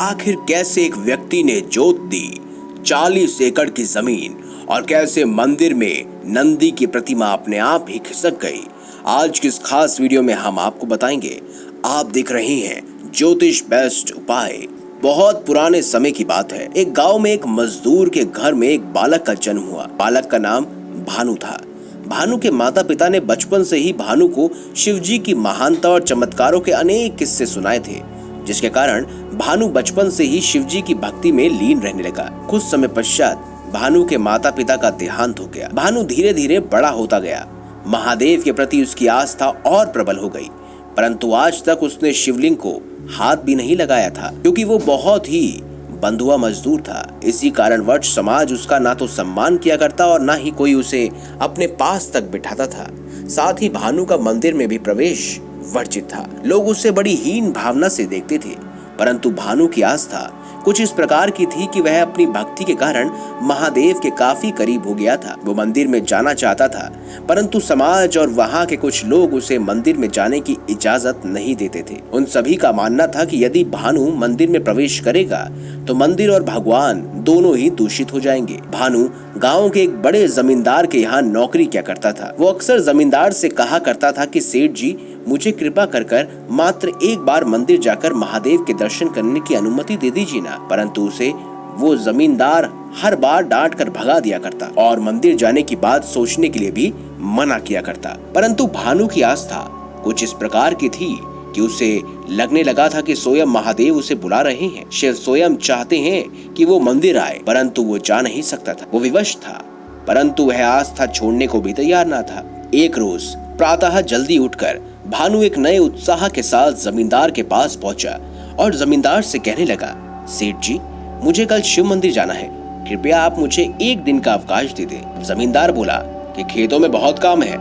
आखिर कैसे एक व्यक्ति ने जोत दी 40 एकड़ की जमीन और कैसे मंदिर में नंदी की प्रतिमा अपने आप ही खिसक गई। आज की इस खास वीडियो में हम आपको बताएंगे। आप देख रहे हैं ज्योतिष बेस्ट उपाय। बहुत पुराने समय की बात है। एक गांव में एक मजदूर के घर में एक बालक का जन्म हुआ। बालक का नाम भानु था। भानु के माता पिता ने बचपन से ही भानु को शिवजी की महानता और चमत्कारों के अनेक किस्से सुनाए थे, जिसके कारण भानु बचपन से ही शिवजी की भक्ति में लीन रहने लगा। कुछ समय पश्चात भानु के माता पिता का देहांत हो गया। भानु धीरे धीरे बड़ा होता गया। महादेव के प्रति उसकी आस्था और प्रबल हो गई, परंतु आज तक उसने शिवलिंग को हाथ भी नहीं लगाया था, क्योंकि वो बहुत ही बंधुआ मजदूर था। इसी कारणवश समाज उसका ना तो सम्मान किया करता और ना ही कोई उसे अपने पास तक बिठाता था। साथ ही भानु का मंदिर में भी प्रवेश वर्जित था। लोग उसे बड़ी हीन भावना से देखते थे, परंतु भानु की आस्था कुछ इस प्रकार की थी कि वह अपनी भक्ति के कारण महादेव के काफी करीब हो गया था। वो मंदिर में जाना चाहता था, परंतु समाज और वहाँ के कुछ लोग उसे मंदिर में जाने की इजाजत नहीं देते थे। उन सभी का मानना था कि यदि भानु मंदिर में प्रवेश करेगा तो मंदिर और भगवान दोनों ही दूषित हो जाएंगे। भानु गांव के एक बड़े जमींदार के यहाँ नौकरी किया करता था। वो अक्सर जमींदार से कहा करता था कि सेठ जी, मुझे कृपा कर मात्र एक बार मंदिर जाकर महादेव के दर्शन करने की अनुमति दे दीजिए ना। परंतु उसे वो जमींदार हर बार डांट कर भगा दिया करता और मंदिर जाने की बात सोचने के लिए भी मना किया करता। परंतु भानु की आस्था कुछ इस प्रकार की थी कि उसे लगने लगा था कि स्वयं महादेव उसे बुला रहे हैं। शिव स्वयं चाहते हैं कि वो मंदिर आए, परंतु वो जा नहीं सकता था। वो विवश था, परंतु वह आस्था छोड़ने को भी तैयार न था। एक रोज प्रातः जल्दी उठकर भानु एक नए उत्साह के साथ जमींदार के पास पहुंचा और जमींदार से कहने लगा, सेठ जी, मुझे कल शिव मंदिर जाना है, कृपया आप मुझे एक दिन का अवकाश दे दें। जमींदार बोला कि खेतों में बहुत काम है,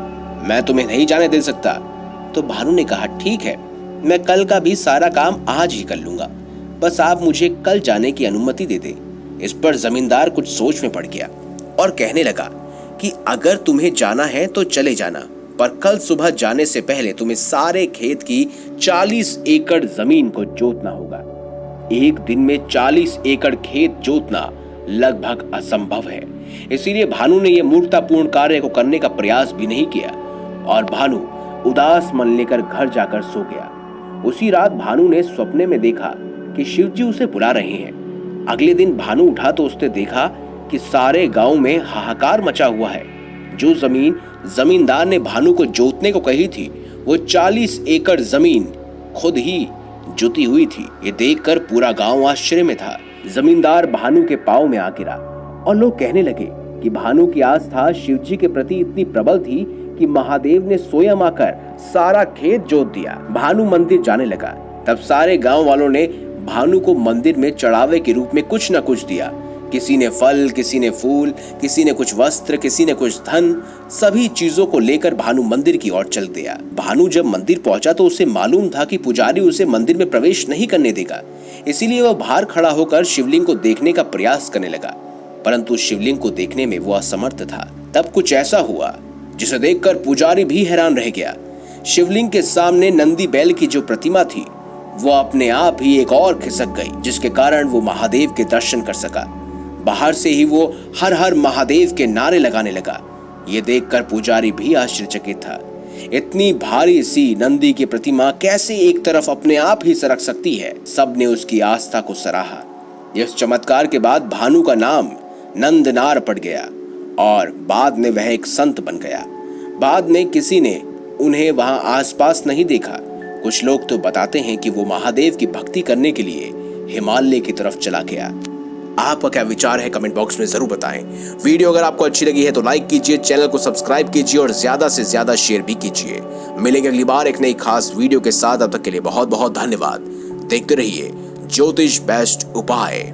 मैं तुम्हें नहीं जाने दे सकता। तो भानु ने कहा, ठीक है, मैं कल का भी सारा काम आज ही कर लूंगा, बस आप मुझे कल जाने की अनुमति दे दें। इस पर जमींदार कुछ सोच में पड़ गया और कहने लगा कि अगर तुम्हें जाना है तो चले जाना, पर कल सुबह जाने से पहले तुम्हें सारे खेत की 40 एकड़ जमीन को जोतना होगा। एक दिन में 40 एकड़ खेत जोतना लगभग असंभव है। इसीलिए भानु ने यह मूर्खतापूर्ण कार्य को करने का प्रयास भी नहीं किया और भानु उदास मन लेकर घर जाकर सो गया। उसी रात भानु ने सपने में देखा कि शिवजी उसे बुला रहे हैं। अगले दिन भानु उठा तो उसने देखा कि सारे गांव में हाहाकार मचा हुआ है। जो जमीन जमींदार ने भानु को जोतने को कही थी, वो 40 एकड़ जमीन खुद ही जुती हुई थी। ये देखकर पूरा गांव आश्चर्य में था। जमींदार भानु के पांव में आ गिरा और लोग कहने लगे कि भानु की आस्था शिवजी के प्रति इतनी प्रबल थी कि महादेव ने स्वयं आकर सारा खेत जोत दिया। भानु मंदिर जाने लगा। तब सारे गांव वालों ने भानु को मंदिर में चढ़ावे के रूप में कुछ न कुछ दिया। किसी ने फल, किसी ने फूल, किसी ने कुछ वस्त्र, किसी ने कुछ धन। सभी चीजों को लेकर भानु मंदिर की ओर चल दिया। भानु जब मंदिर पहुंचा तो उसे मालूम था कि पुजारी उसे मंदिर में प्रवेश नहीं करने देगा। इसीलिए वह बाहर खड़ा होकर शिवलिंग को देखने का प्रयास करने लगा, परंतु शिवलिंग को देखने में वो असमर्थ था। तब कुछ ऐसा हुआ जिसे देखकर पुजारी भी हैरान रह गया। शिवलिंग के सामने नंदी बैल की जो प्रतिमा थी, वो अपने आप ही एक और खिसक गई, जिसके कारण वो महादेव के दर्शन कर सका। बाहर से ही वो हर हर महादेव के नारे लगाने लगा। ये देखकर पुजारी भी आश्चर्यचकित था। इतनी भारी सी नंदी की प्रतिमा कैसे एक तरफ अपने आप ही सरक सकती है। सबने उसकी आस्था को सराहा। इस चमत्कार के बाद भानु का नाम नंदनार पड़ गया और बाद में वह एक संत बन गया। बाद में किसी ने उन्हें वहां आसपास नहीं देखा। कुछ लोग तो बताते हैं कि वो महादेव की भक्ति करने के लिए हिमालय की तरफ चला गया। आपका क्या विचार है कमेंट बॉक्स में जरूर बताएं। वीडियो अगर आपको अच्छी लगी है तो लाइक कीजिए, चैनल को सब्सक्राइब कीजिए और ज्यादा से ज्यादा शेयर भी कीजिए। मिलेंगे अगली बार एक नई खास वीडियो के साथ। अब तक के लिए बहुत बहुत धन्यवाद। देखते रहिए ज्योतिष बेस्ट उपाय।